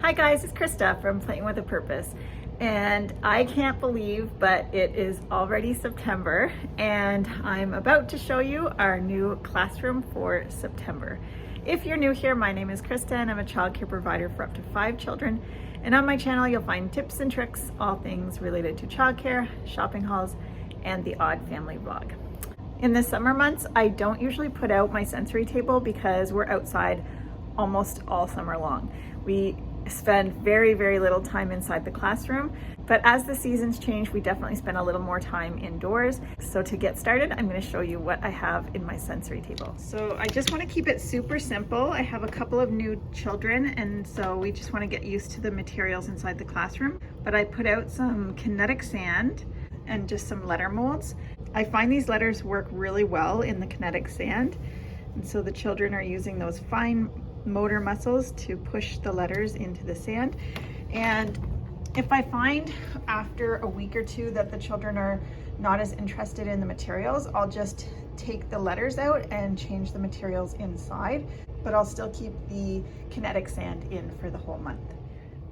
Hi guys, it's Krista from Playing with a Purpose, and I can't believe, but it is already September, and I'm about to show you our new classroom for September. If you're new here, my name is Krista and I'm a childcare provider for up to 5 children, and on my channel you'll find tips and tricks, all things related to childcare, shopping hauls, and the odd family vlog. In the summer months, I don't usually put out my sensory table because we're outside almost all summer long. We spend very little time inside the classroom, but as the seasons change, we definitely spend a little more time indoors. So to get started, I'm going to show you what I have in my sensory table. So I just want to keep it super simple. I have a couple of new children, and so we just want to get used to the materials inside the classroom. But I put out some kinetic sand and just some letter molds. I find these letters work really well in the kinetic sand, and so the children are using those fine motor muscles to push the letters into the sand. And if I find after a week or two that the children are not as interested in the materials, I'll just take the letters out and change the materials inside, but I'll still keep the kinetic sand in for the whole month.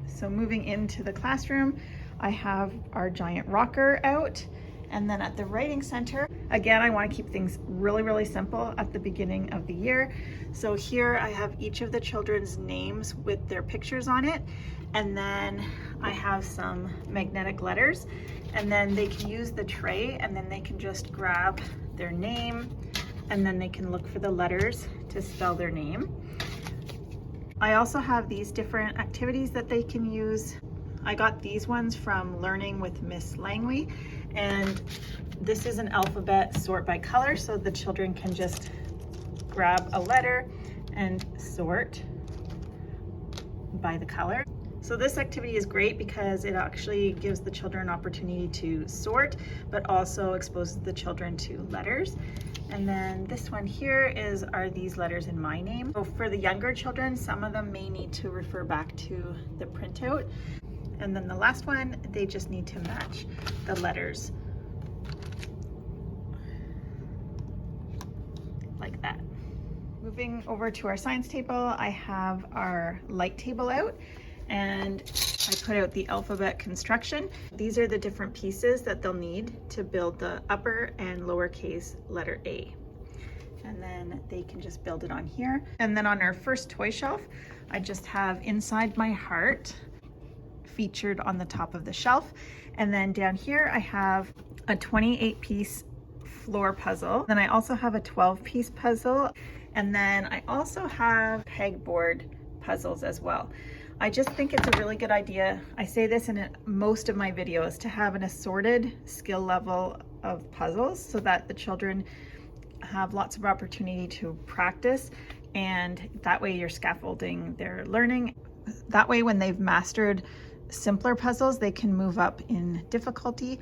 So moving into the classroom, I have our giant rocker out. And then at the writing center, again, I want to keep things really simple at the beginning of the year. So here I have each of the children's names with their pictures on it. And then I have some magnetic letters, and then they can use the tray, and then they can just grab their name, and then they can look for the letters to spell their name. I also have these different activities that they can use. I got these ones from Learning with Miss Langley, and this is an alphabet sort by color, so the children can just grab a letter and sort by the color. So this activity is great because it actually gives the children an opportunity to sort, but also exposes the children to letters. And then this one here are these letters in my name. So for the younger children, some of them may need to refer back to the printout. And then the last one, they just need to match the letters like that. Moving over to our science table, I have our light table out, and I put out the alphabet construction. These are the different pieces that they'll need to build the upper and lowercase letter A. And then they can just build it on here. And then on our first toy shelf, I just have Inside My Heart featured on the top of the shelf. And then down here I have a 28-piece floor puzzle. Then I also have a 12-piece puzzle. And then I also have pegboard puzzles as well. I just think it's a really good idea. I say this in most of my videos, to have an assorted skill level of puzzles so that the children have lots of opportunity to practice, and that way you're scaffolding their learning. That way when they've mastered simpler puzzles, they can move up in difficulty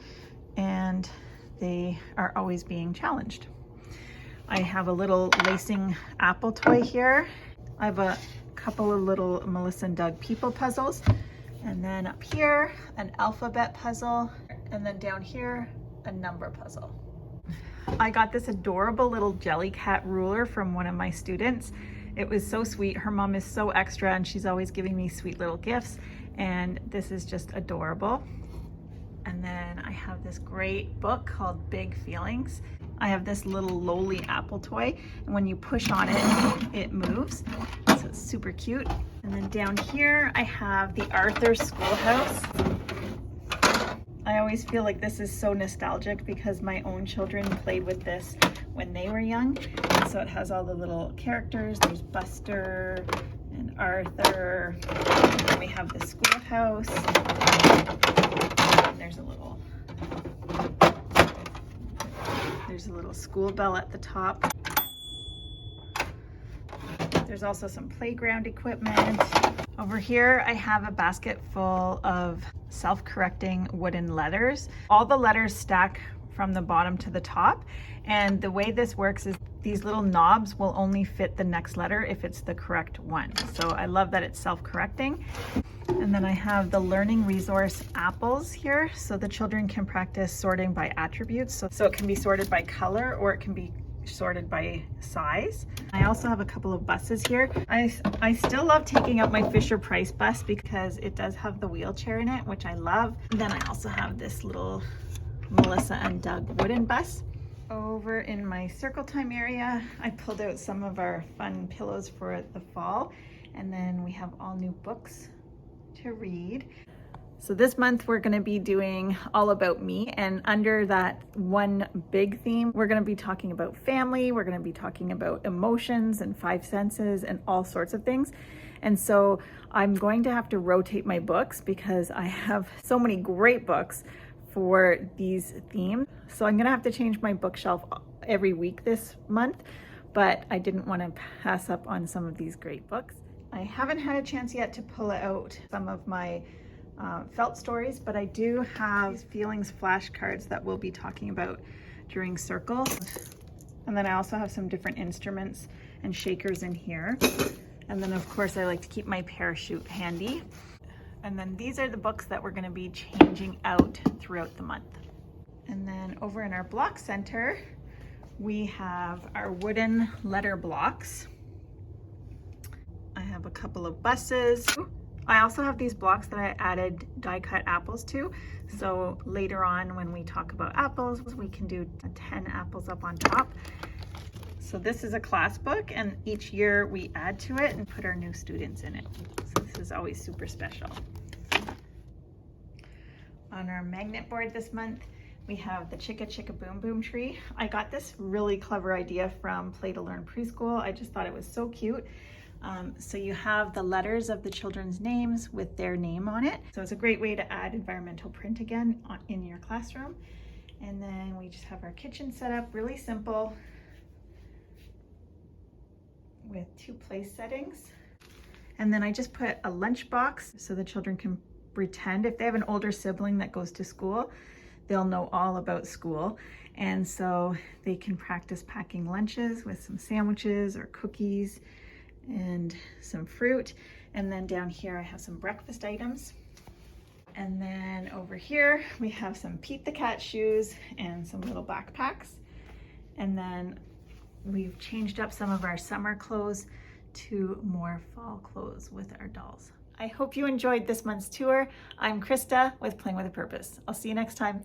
and they are always being challenged. I have a little lacing apple toy here. I have a couple of little Melissa and Doug people puzzles, and then up here an alphabet puzzle, and then down here a number puzzle. I got this adorable little jelly cat ruler from one of my students. It was so sweet. Her mom is so extra and she's always giving me sweet little gifts, and this is just adorable. And then I have this great book called Big Feelings. I have this little lowly apple toy, and when you push on it, it moves. So it's super cute. And then down here I have the Arthur Schoolhouse. I always feel like this is so nostalgic because my own children played with this when they were young. And so it has all the little characters. There's Buster and Arthur. And then we have the Schoolhouse. And there's a little school bell at the top. There's also some playground equipment. Over here, I have a basket full of self-correcting wooden letters. All the letters stack from the bottom to the top. And the way this works is these little knobs will only fit the next letter if it's the correct one. So I love that it's self-correcting. And then I have the learning resource apples here, so the children can practice sorting by attributes. So it can be sorted by color, or it can be sorted by size. I also have a couple of buses here. I still love taking out my Fisher-Price bus because it does have the wheelchair in it, which I love. And then I also have this little Melissa and Doug wooden bus. Over in my circle time area, I pulled out some of our fun pillows for the fall, and then we have all new books to read. So this month we're going to be doing all about me, and under that one big theme, we're going to be talking about family, we're going to be talking about emotions and five senses and all sorts of things. And so I'm going to have to rotate my books because I have so many great books for these themes. So I'm gonna have to change my bookshelf every week this month, but I didn't want to pass up on some of these great books. I haven't had a chance yet to pull out some of my felt stories, but I do have feelings flashcards that we'll be talking about during Circle. And then I also have some different instruments and shakers in here. And then of course I like to keep my parachute handy. And then these are the books that we're going to be changing out throughout the month. And then over in our block center, we have our wooden letter blocks. I have a couple of buses. I also have these blocks that I added die cut apples to. So later on when we talk about apples, we can do 10 apples up on top. So this is a class book, and each year we add to it and put our new students in it. So this is always super special. On our magnet board this month, we have the Chicka Chicka Boom Boom tree. I got this really clever idea from Play to Learn Preschool. I just thought it was so cute. So you have the letters of the children's names with their name on it. So it's a great way to add environmental print again in your classroom. And then we just have our kitchen set up, really simple, with 2 place settings. And then I just put a lunch box so the children can pretend. If they have an older sibling that goes to school, they'll know all about school. And so they can practice packing lunches with some sandwiches or cookies and some fruit. And then down here I have some breakfast items. And then over here we have some Pete the Cat shoes and some little backpacks. And then we've changed up some of our summer clothes to more fall clothes with our dolls. I hope you enjoyed this month's tour. I'm Krista with Playing with a Purpose. I'll see you next time.